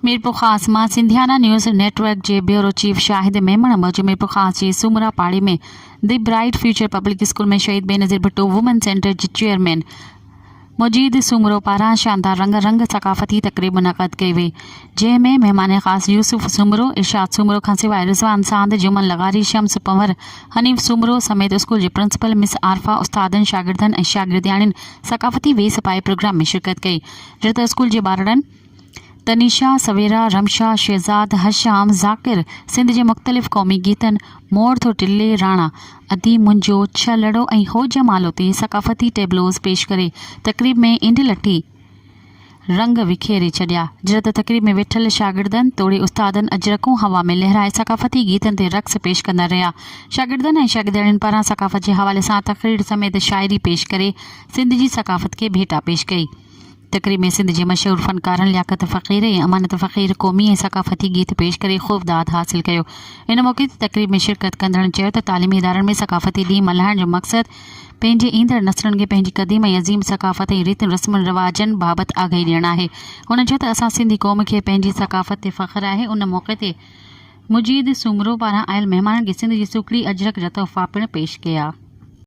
मीरपुर ख़ास मां सिंधियाना news network के ब्यूरो चीफ शाहिद मेमण मूजिब मीरपुर ख़ास जी सुमरा पाड़ी में दी ब्राइट फ्यूचर पब्लिक स्कूल में शहीद बेनज़ीर भुट्टो वुमन सेंटर के चेयरमैन मुजीद सुमरो पारां शानदार रंग सकाफ़ती तकरीब मुनक़द कई वई, जंहिंमें मेहमान ख़ास यूसुफ सुमरो, इरशाद सुमरो खां सवाइ रिज़वान सांद, जुमन लगारी, शम्स पंवर, हनीफ सुमरो समेत स्कूल के प्रिंसिपल मिस आरफा उस्तादन शागिर्दन ऐं शागिर्दियाणियुनि सकाफ़ती वेस पाए प्रोग्राम में शिरकत कई। जिते स्कूल के बारड़नि तनीशा, सवेरा, रमशा, शहजाद, हशाम, ज़ाकिर सिंध के मुख़्तलिफ़ क़ौमी गीतन मोर थो टिल्ले राणा, अदी मुंजो, छ लड़ो ऐं हो जमालो ते सकाफ़ती टेबलोज़ पेश करे तकरीब में इंड लठी रंग विखेरे छॾिया। जिते तकरीब में वेठल शागिर्दनि तोड़े उस्तादनि अजरकूं हवा में लहराए सकाफ़ती गीतन ते रक़्स पेश कंदा रहिया। शागिर्दनि ऐं शागिर्दियाणियुनि पारां सकाफ़त के हवाले सां तक़रीर समेत शाइरी पेश करे सिंध की सकाफ़त के भेटा पेश कई। तकरीब में सिंध के मशहूर फ़नकारनि लियाकत फ़क़ीर ऐं अमानत फ़क़ीर क़ौमी ऐं सकाफ़ती गीत पेश करे ख़ूब दाद हासिल कयो। इन मौक़े ते तकरीब में शिरकत कंदड़नि चयो त तालीमी इदारनि में सकाफ़ती ॾींहुं मल्हाइण जो मक़सदु पंहिंजे ईंदड़ नस्लनि खे पंहिंजी क़दीम ऐं अज़ीम सकाफ़त ऐं रीतियुनि रस्मुनि रिवाजनि बाबति आगाही ॾियणु आहे। हुन चयो त असां सिंधी क़ौम खे पंहिंजी सकाफ़त ते फ़ख़्रु आहे। उन मौक़े ते मुजीद सुमरो पारां आयल महिमाननि खे सिंध जी सुखड़ी अजरक जा तोहफ़ा पिणु पेश कया।